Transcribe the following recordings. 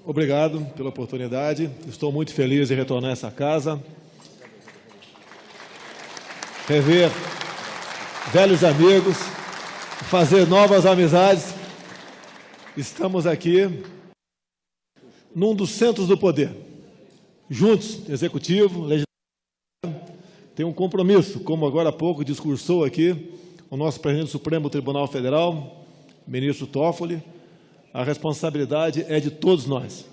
Obrigado pela oportunidade. Estou muito feliz em retornar a essa casa. Rever velhos amigos, fazer novas amizades. Estamos aqui num dos centros do poder. Juntos, Executivo, Legislativo, tem um compromisso, como agora há pouco discursou aqui o nosso presidente do Supremo Tribunal Federal, ministro Toffoli. A responsabilidade é de todos nós.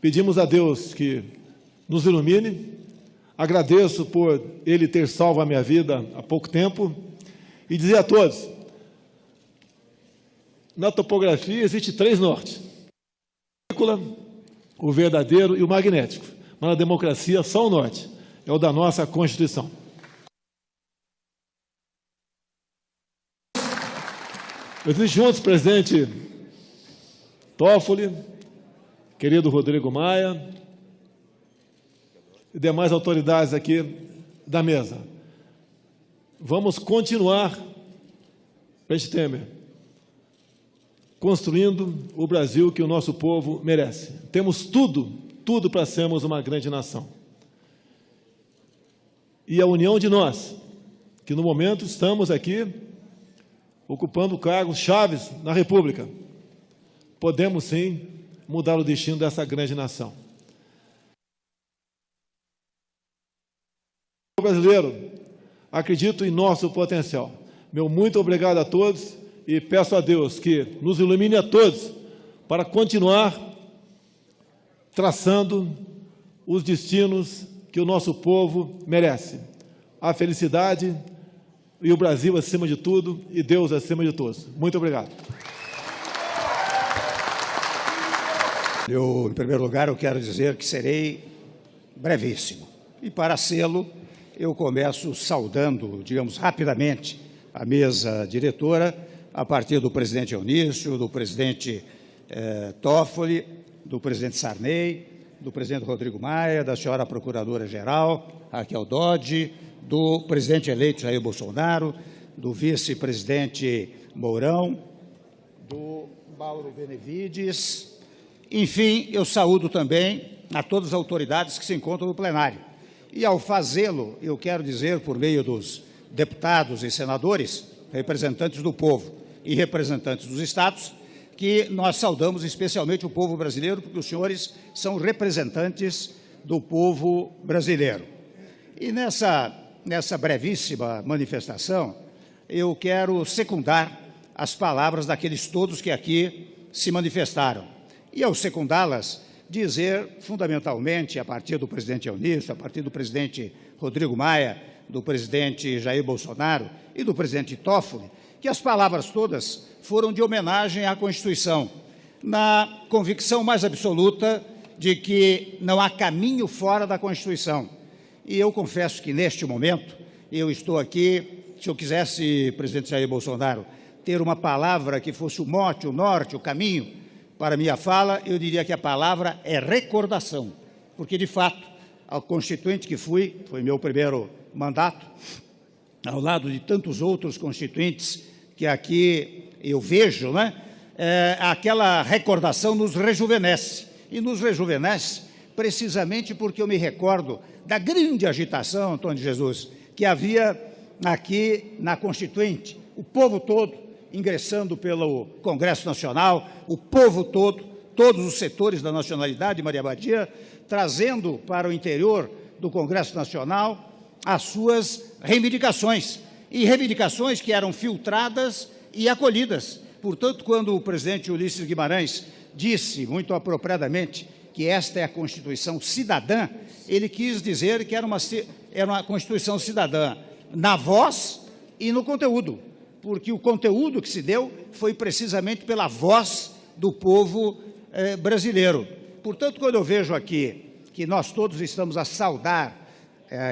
Pedimos a Deus que nos ilumine. Agradeço por Ele ter salvo a minha vida há pouco tempo. E dizer a todos, na topografia existe 3 nortes: o verdadeiro e o magnético. Mas na democracia só o norte, é o da nossa Constituição. Presidente juntos, presidente Toffoli, querido Rodrigo Maia e demais autoridades aqui da mesa. Vamos continuar, presidente Temer, construindo o Brasil que o nosso povo merece. Temos tudo para sermos uma grande nação. E a união de nós, que no momento estamos aqui ocupando cargos chaves na República, podemos sim mudar o destino dessa grande nação. O brasileiro, acredito em nosso potencial. Meu muito obrigado a todos e peço a Deus que nos ilumine a todos para continuar traçando os destinos que o nosso povo merece. A felicidade e o Brasil acima de tudo e Deus acima de todos. Muito obrigado. Em primeiro lugar, eu quero dizer que serei brevíssimo. E para sê-lo, eu começo saudando, digamos, rapidamente, a mesa diretora, a partir do presidente Eunício, do presidente Toffoli, do presidente Sarney, do presidente Rodrigo Maia, da senhora procuradora-geral, Raquel Dodge, do presidente eleito Jair Bolsonaro, do vice-presidente Mourão, do Mauro Benevides. Enfim, eu saúdo também a todas as autoridades que se encontram no plenário. E, ao fazê-lo, eu quero dizer, por meio dos deputados e senadores, representantes do povo e representantes dos estados, que nós saudamos especialmente o povo brasileiro, porque os senhores são representantes do povo brasileiro. E nessa brevíssima manifestação, eu quero secundar as palavras daqueles todos que aqui se manifestaram. E, ao secundá-las, dizer, fundamentalmente, a partir do presidente Eunício, a partir do presidente Rodrigo Maia, do presidente Jair Bolsonaro e do presidente Toffoli, que as palavras todas foram de homenagem à Constituição, na convicção mais absoluta de que não há caminho fora da Constituição. E eu confesso que, neste momento, eu estou aqui, se eu quisesse, presidente Jair Bolsonaro, ter uma palavra que fosse o mote, o norte, o caminho, para minha fala, eu diria que a palavra é recordação, porque, de fato, ao constituinte que fui, foi meu primeiro mandato, ao lado de tantos outros constituintes que aqui eu vejo, né? Aquela recordação nos rejuvenesce, e nos rejuvenesce precisamente porque eu me recordo da grande agitação, Antônio Jesus, que havia aqui na Constituinte, o povo todo ingressando pelo Congresso Nacional, o povo todo, todos os setores da nacionalidade, Maria Badia, trazendo para o interior do Congresso Nacional as suas reivindicações, e reivindicações que eram filtradas e acolhidas. Portanto, quando o presidente Ulisses Guimarães disse, muito apropriadamente, que esta é a Constituição cidadã, ele quis dizer que era uma Constituição cidadã na voz e no conteúdo, porque o conteúdo que se deu foi precisamente pela voz do povo brasileiro. Portanto, quando eu vejo aqui que nós todos estamos a saudar,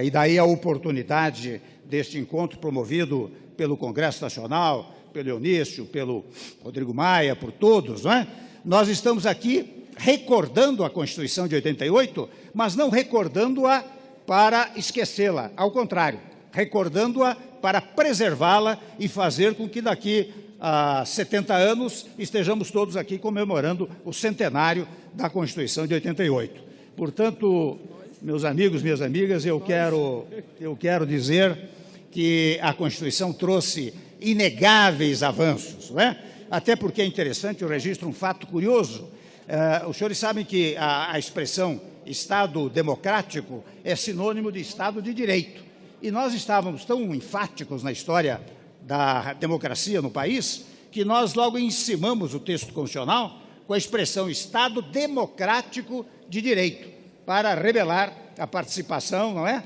e daí a oportunidade deste encontro promovido pelo Congresso Nacional, pelo Eunício, pelo Rodrigo Maia, por todos, não é? Nós estamos aqui recordando a Constituição de 88, mas não recordando-a para esquecê-la, ao contrário, recordando-a para preservá-la e fazer com que daqui há 70 anos, estejamos todos aqui comemorando o centenário da Constituição de 88. Portanto, meus amigos, minhas amigas, eu quero dizer que a Constituição trouxe inegáveis avanços, não é? Até porque é interessante, eu registro um fato curioso. Os senhores sabem que a expressão Estado democrático é sinônimo de Estado de direito. E nós estávamos tão enfáticos na história da democracia no país que nós logo encimamos o texto constitucional com a expressão Estado democrático de direito, para revelar a participação, não é,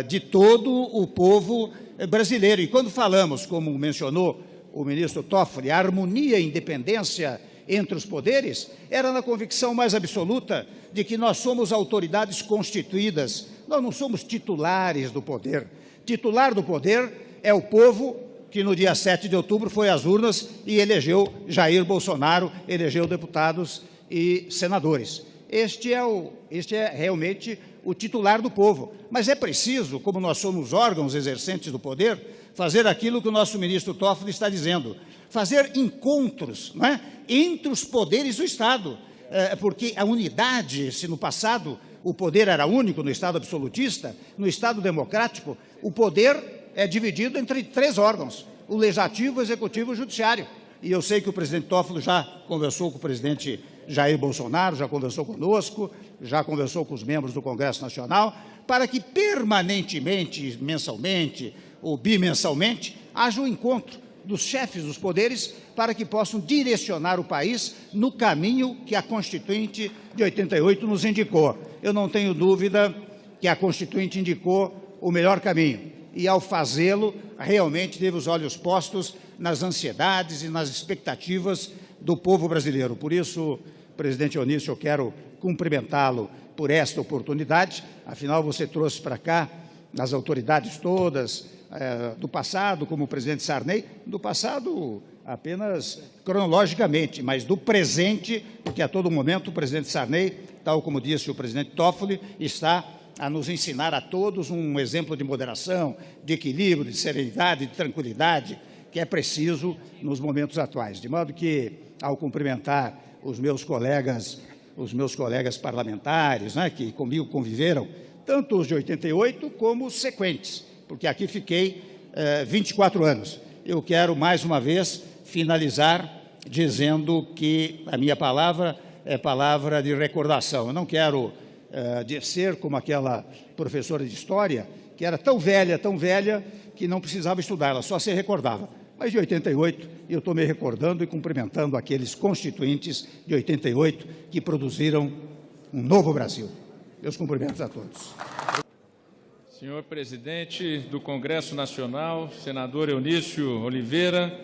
de todo o povo brasileiro. E quando falamos, como mencionou o ministro Toffoli, a harmonia e independência entre os poderes, era na convicção mais absoluta de que nós somos autoridades constituídas, nós não somos titulares do poder. Titular do poder é o povo que no dia 7 de outubro foi às urnas e elegeu Jair Bolsonaro, elegeu deputados e senadores. Este é realmente o titular do povo. Mas é preciso, como nós somos órgãos exercentes do poder, fazer aquilo que o nosso ministro Toffoli está dizendo, fazer encontros, não é, entre os poderes do Estado, porque a unidade, se no passado o poder era único no Estado absolutista, no Estado democrático, o poder é dividido entre 3 órgãos, o Legislativo, o Executivo e o Judiciário. E eu sei que o presidente Toffoli já conversou com o presidente Jair Bolsonaro, já conversou conosco, já conversou com os membros do Congresso Nacional, para que permanentemente, mensalmente ou bimensalmente, haja um encontro dos chefes dos poderes para que possam direcionar o país no caminho que a Constituinte de 88 nos indicou. Eu não tenho dúvida que a Constituinte indicou o melhor caminho e, ao fazê-lo, realmente teve os olhos postos nas ansiedades e nas expectativas do povo brasileiro. Por isso, presidente Eunício, eu quero cumprimentá-lo por esta oportunidade. Afinal, você trouxe para cá as autoridades todas do passado, como o presidente Sarney, do passado apenas cronologicamente, mas do presente, porque a todo momento o presidente Sarney, tal como disse o presidente Toffoli, está a nos ensinar a todos um exemplo de moderação, de equilíbrio, de serenidade, de tranquilidade, que é preciso nos momentos atuais. De modo que, ao cumprimentar os meus colegas parlamentares, né, que comigo conviveram, tanto os de 88 como os sequentes, porque aqui fiquei 24 anos. Eu quero, mais uma vez, finalizar dizendo que a minha palavra é palavra de recordação. Eu não quero ser como aquela professora de história, que era tão velha, que não precisava estudar, ela só se recordava. Mas de 88, eu estou me recordando e cumprimentando aqueles constituintes de 88 que produziram um novo Brasil. Meus cumprimentos a todos. Senhor presidente do Congresso Nacional, senador Eunício Oliveira,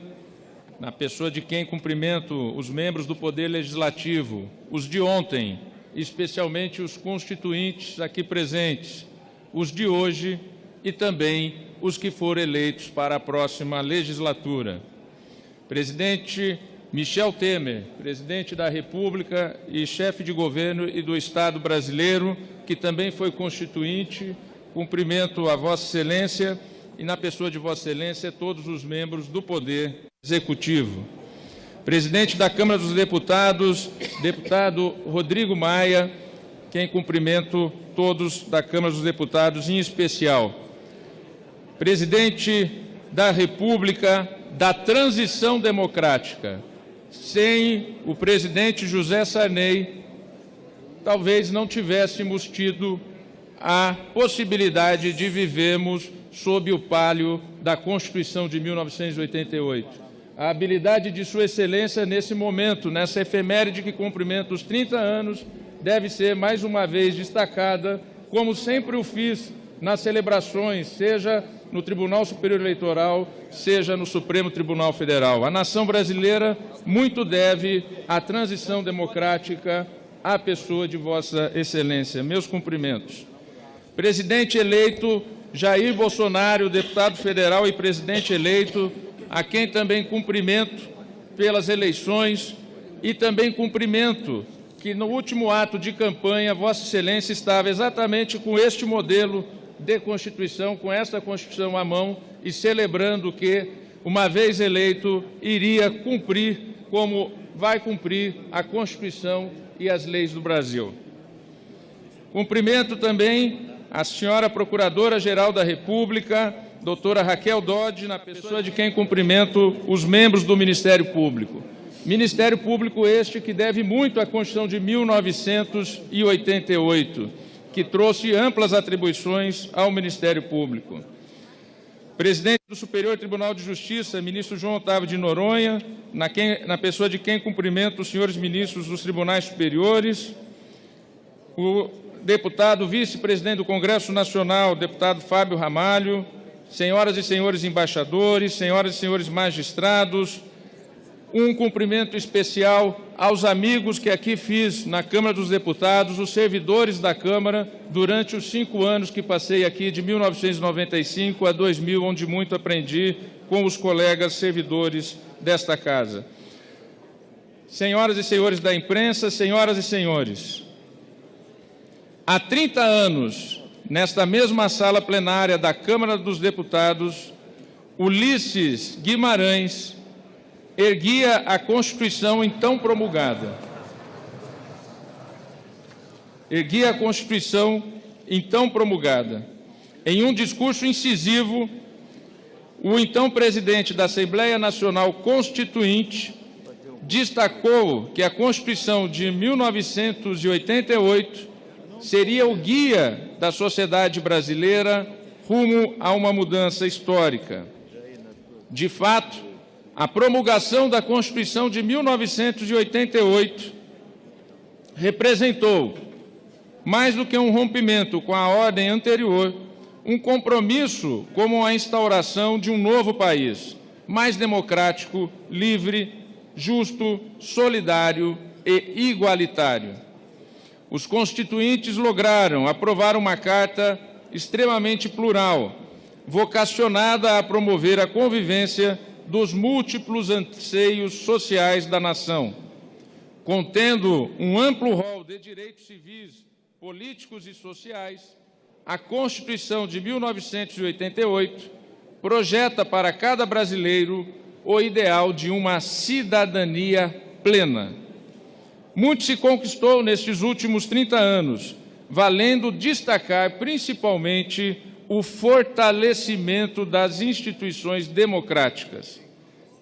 na pessoa de quem cumprimento os membros do Poder Legislativo, os de ontem, especialmente os constituintes aqui presentes, os de hoje e também os que foram eleitos para a próxima legislatura. Presidente Michel Temer, presidente da República e chefe de governo e do Estado brasileiro, que também foi constituinte, cumprimento a Vossa Excelência e, na pessoa de Vossa Excelência, todos os membros do Poder Executivo. Presidente da Câmara dos Deputados, deputado Rodrigo Maia, quem cumprimento todos da Câmara dos Deputados, em especial. Presidente da República da Transição Democrática. Sem o presidente José Sarney, talvez não tivéssemos tido a possibilidade de vivermos sob o palio da Constituição de 1988. A habilidade de Sua Excelência nesse momento, nessa efeméride que cumprimenta os 30 anos, deve ser mais uma vez destacada, como sempre o fiz nas celebrações, seja no Tribunal Superior Eleitoral, seja no Supremo Tribunal Federal. A nação brasileira muito deve à transição democrática à pessoa de Vossa Excelência. Meus cumprimentos. Presidente eleito Jair Bolsonaro, deputado federal e presidente eleito, a quem também cumprimento pelas eleições e também cumprimento que no último ato de campanha Vossa Excelência estava exatamente com este modelo de Constituição, com esta Constituição à mão e celebrando que uma vez eleito, iria cumprir como vai cumprir a Constituição e as leis do Brasil. Cumprimento também a senhora Procuradora-Geral da República, doutora Raquel Dodge, na pessoa de quem cumprimento os membros do Ministério Público. Ministério Público este que deve muito à Constituição de 1988, que trouxe amplas atribuições ao Ministério Público. Presidente do Superior Tribunal de Justiça, ministro João Otávio de Noronha, na pessoa de quem cumprimento os senhores ministros dos Tribunais Superiores, o deputado vice-presidente do Congresso Nacional, deputado Fábio Ramalho, senhoras e senhores embaixadores, senhoras e senhores magistrados, um cumprimento especial aos amigos que aqui fiz na Câmara dos Deputados, os servidores da Câmara, durante os 5 anos que passei aqui, de 1995 a 2000, onde muito aprendi com os colegas servidores desta casa. Senhoras e senhores da imprensa, senhoras e senhores, há 30 anos, nesta mesma sala plenária da Câmara dos Deputados, Ulisses Guimarães erguia a Constituição então promulgada. Erguia a Constituição então promulgada. Em um discurso incisivo, o então presidente da Assembleia Nacional Constituinte destacou que a Constituição de 1988 seria o guia da sociedade brasileira rumo a uma mudança histórica. De fato, a promulgação da Constituição de 1988 representou, mais do que um rompimento com a ordem anterior, um compromisso como a instauração de um novo país, mais democrático, livre, justo, solidário e igualitário. Os constituintes lograram aprovar uma carta extremamente plural, vocacionada a promover a convivência dos múltiplos anseios sociais da nação, contendo um amplo rol de direitos civis, políticos e sociais. A Constituição de 1988 projeta para cada brasileiro o ideal de uma cidadania plena. Muito se conquistou nestes últimos 30 anos, valendo destacar principalmente o fortalecimento das instituições democráticas.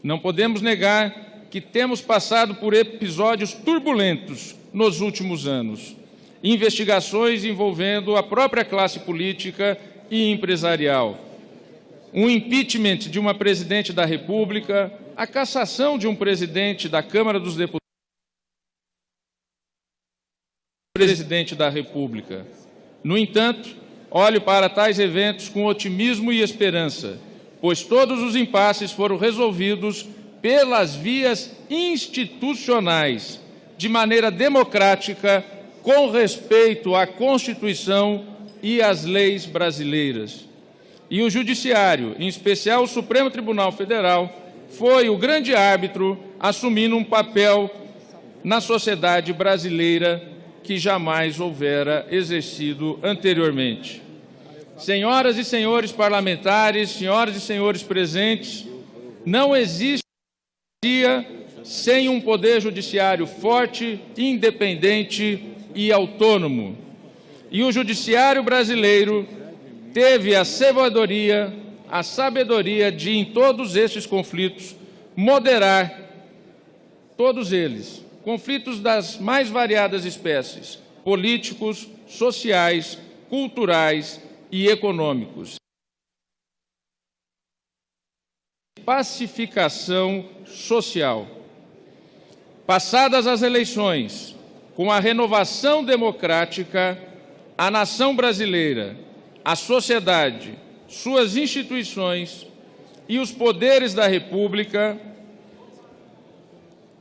Não podemos negar que temos passado por episódios turbulentos nos últimos anos. Investigações envolvendo a própria classe política e empresarial. Um impeachment de uma presidente da República, a cassação de um presidente da Câmara dos Deputados, presidente da República. No entanto, olho para tais eventos com otimismo e esperança, pois todos os impasses foram resolvidos pelas vias institucionais, de maneira democrática, com respeito à Constituição e às leis brasileiras. E o Judiciário, em especial o Supremo Tribunal Federal, foi o grande árbitro, assumindo um papel na sociedade brasileira que jamais houvera exercido anteriormente. Senhoras e senhores parlamentares, senhoras e senhores presentes, não existe democracia sem um poder judiciário forte, independente e autônomo. E o judiciário brasileiro teve a sabedoria de, em todos estes conflitos, moderar todos eles, conflitos das mais variadas espécies, políticos, sociais, culturais e econômicos. Pacificação social. Passadas as eleições, com a renovação democrática, a nação brasileira, a sociedade, suas instituições e os poderes da República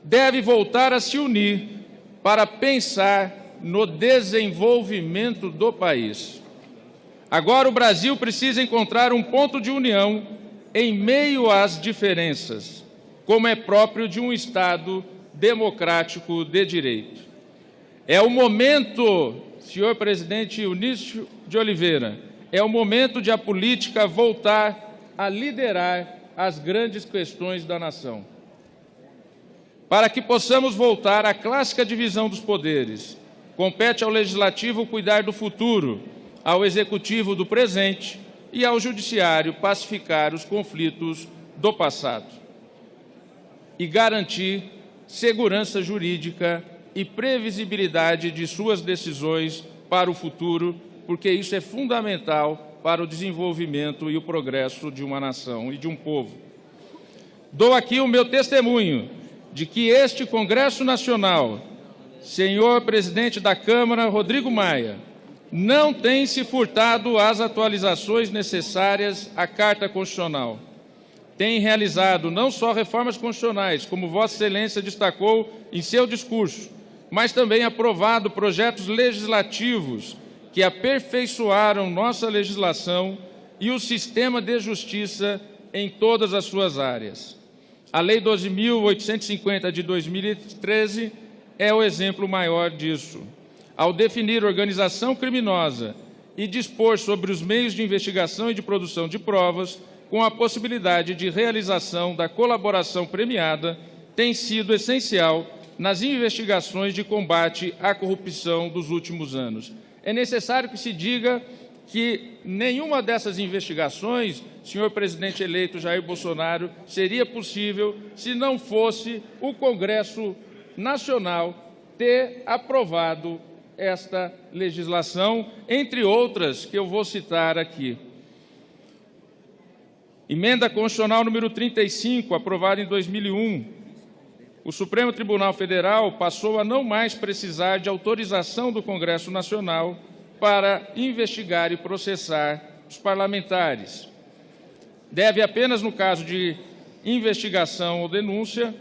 deve voltar a se unir para pensar no desenvolvimento do país. Agora o Brasil precisa encontrar um ponto de união em meio às diferenças, como é próprio de um Estado democrático de direito. É o momento, senhor presidente Eunício de Oliveira, é o momento de a política voltar a liderar as grandes questões da nação. Para que possamos voltar à clássica divisão dos poderes, compete ao Legislativo cuidar do futuro, ao Executivo do presente e ao Judiciário pacificar os conflitos do passado e garantir segurança jurídica e previsibilidade de suas decisões para o futuro, porque isso é fundamental para o desenvolvimento e o progresso de uma nação e de um povo. Dou aqui o meu testemunho de que este Congresso Nacional, senhor presidente da Câmara, Rodrigo Maia, não tem se furtado às atualizações necessárias à Carta Constitucional. Tem realizado não só reformas constitucionais, como Vossa Excelência destacou em seu discurso, mas também aprovado projetos legislativos que aperfeiçoaram nossa legislação e o sistema de justiça em todas as suas áreas. A Lei 12.850 de 2013 é o exemplo maior disso. Ao definir organização criminosa e dispor sobre os meios de investigação e de produção de provas, com a possibilidade de realização da colaboração premiada, tem sido essencial nas investigações de combate à corrupção dos últimos anos. É necessário que se diga que nenhuma dessas investigações, senhor presidente eleito Jair Bolsonaro, seria possível se não fosse o Congresso Nacional ter aprovado esta legislação, entre outras que eu vou citar aqui. Emenda Constitucional número 35, aprovada em 2001. O Supremo Tribunal Federal passou a não mais precisar de autorização do Congresso Nacional para investigar e processar os parlamentares. Deve apenas, no caso de investigação ou denúncia,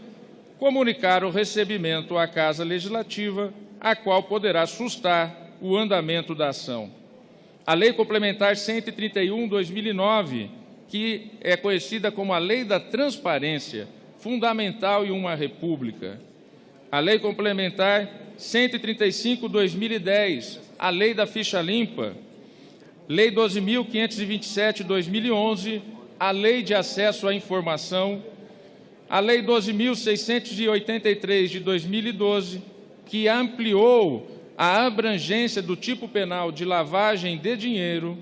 comunicar o recebimento à Casa Legislativa, a qual poderá sustar o andamento da ação. A Lei Complementar 131/2009, que é conhecida como a Lei da Transparência, fundamental em uma república. A Lei Complementar 135/2010, a Lei da Ficha Limpa. Lei 12.527/2011, a Lei de Acesso à Informação. A Lei 12.683 de 2012, que ampliou a abrangência do tipo penal de lavagem de dinheiro.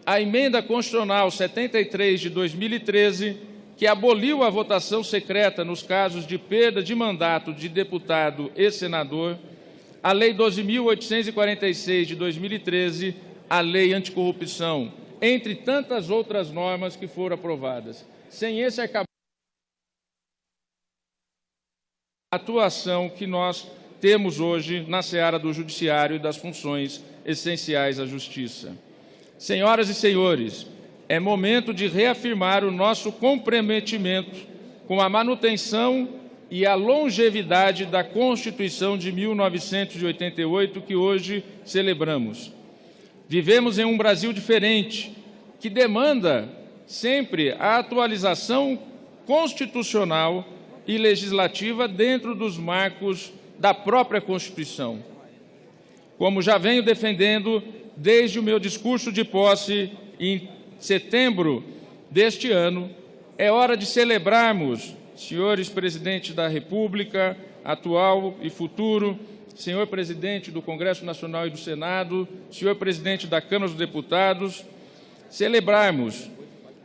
A Emenda Constitucional 73 de 2013, que aboliu a votação secreta nos casos de perda de mandato de deputado e senador. A Lei 12.846 de 2013, a Lei Anticorrupção, entre tantas outras normas que foram aprovadas. Sem esse arcabouço, a atuação que nós temos hoje na seara do Judiciário e das funções essenciais à Justiça. Senhoras e senhores, é momento de reafirmar o nosso comprometimento com a manutenção e a longevidade da Constituição de 1988, que hoje celebramos. Vivemos em um Brasil diferente, que demanda sempre a atualização constitucional e legislativa dentro dos marcos da própria Constituição. Como já venho defendendo desde o meu discurso de posse em setembro deste ano, é hora de celebrarmos, senhores presidentes da República, atual e futuro, senhor presidente do Congresso Nacional e do Senado, senhor presidente da Câmara dos Deputados, celebrarmos,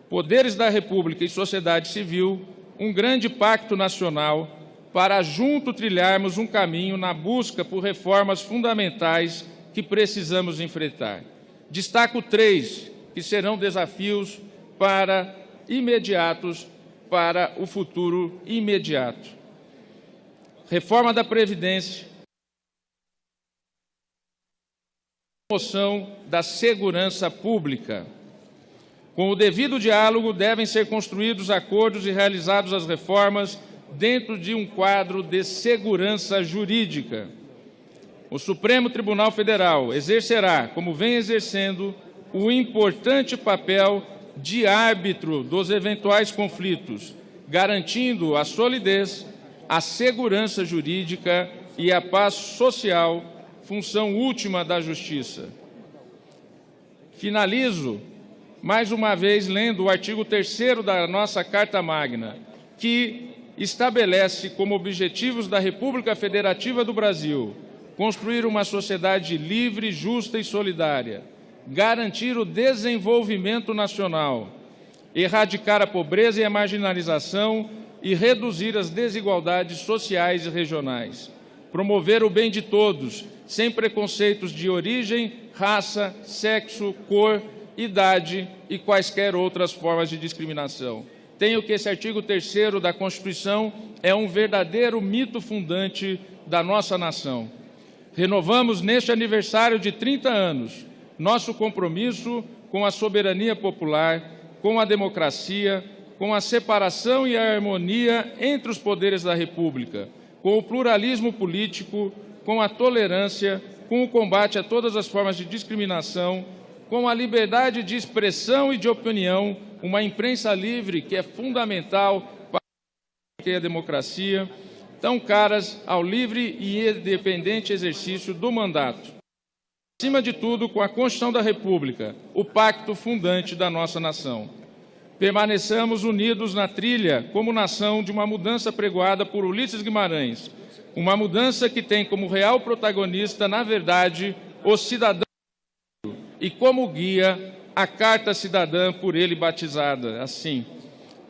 poderes da República e sociedade civil, um grande pacto nacional para junto trilharmos um caminho na busca por reformas fundamentais que precisamos enfrentar. Destaco 3, que serão desafios imediatos para o futuro imediato. Reforma da Previdência, promoção da segurança pública. Com o devido diálogo, devem ser construídos acordos e realizadas as reformas dentro de um quadro de segurança jurídica. O Supremo Tribunal Federal exercerá, como vem exercendo, o importante papel de árbitro dos eventuais conflitos, garantindo a solidez, a segurança jurídica e a paz social, função última da Justiça. Finalizo mais uma vez lendo o artigo 3º da nossa Carta Magna, que estabelece como objetivos da República Federativa do Brasil construir uma sociedade livre, justa e solidária, garantir o desenvolvimento nacional, erradicar a pobreza e a marginalização e reduzir as desigualdades sociais e regionais, promover o bem de todos, sem preconceitos de origem, raça, sexo, cor, idade e quaisquer outras formas de discriminação. Tenho que esse artigo 3º da Constituição é um verdadeiro mito fundante da nossa nação. Renovamos neste aniversário de 30 anos nosso compromisso com a soberania popular, com a democracia, com a separação e a harmonia entre os poderes da República, com o pluralismo político, com a tolerância, com o combate a todas as formas de discriminação, com a liberdade de expressão e de opinião, uma imprensa livre que é fundamental para a democracia, tão caras ao livre e independente exercício do mandato. Acima de tudo, com a Constituição da República, o pacto fundante da nossa nação. Permaneçamos unidos na trilha como nação de uma mudança pregoada por Ulisses Guimarães, uma mudança que tem como real protagonista, na verdade, o cidadão e como guia a Carta Cidadã por ele batizada. Assim,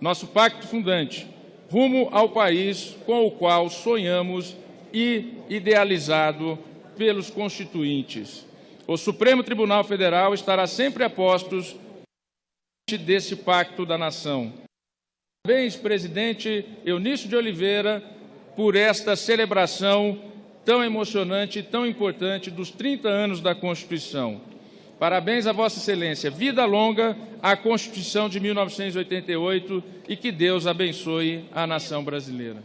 nosso pacto fundante, rumo ao país com o qual sonhamos e idealizado pelos constituintes. O Supremo Tribunal Federal estará sempre a postos desse pacto da nação. Parabéns, presidente Eunício de Oliveira, por esta celebração tão emocionante e tão importante dos 30 anos da Constituição. Parabéns a Vossa Excelência. Vida longa à Constituição de 1988 e que Deus abençoe a nação brasileira.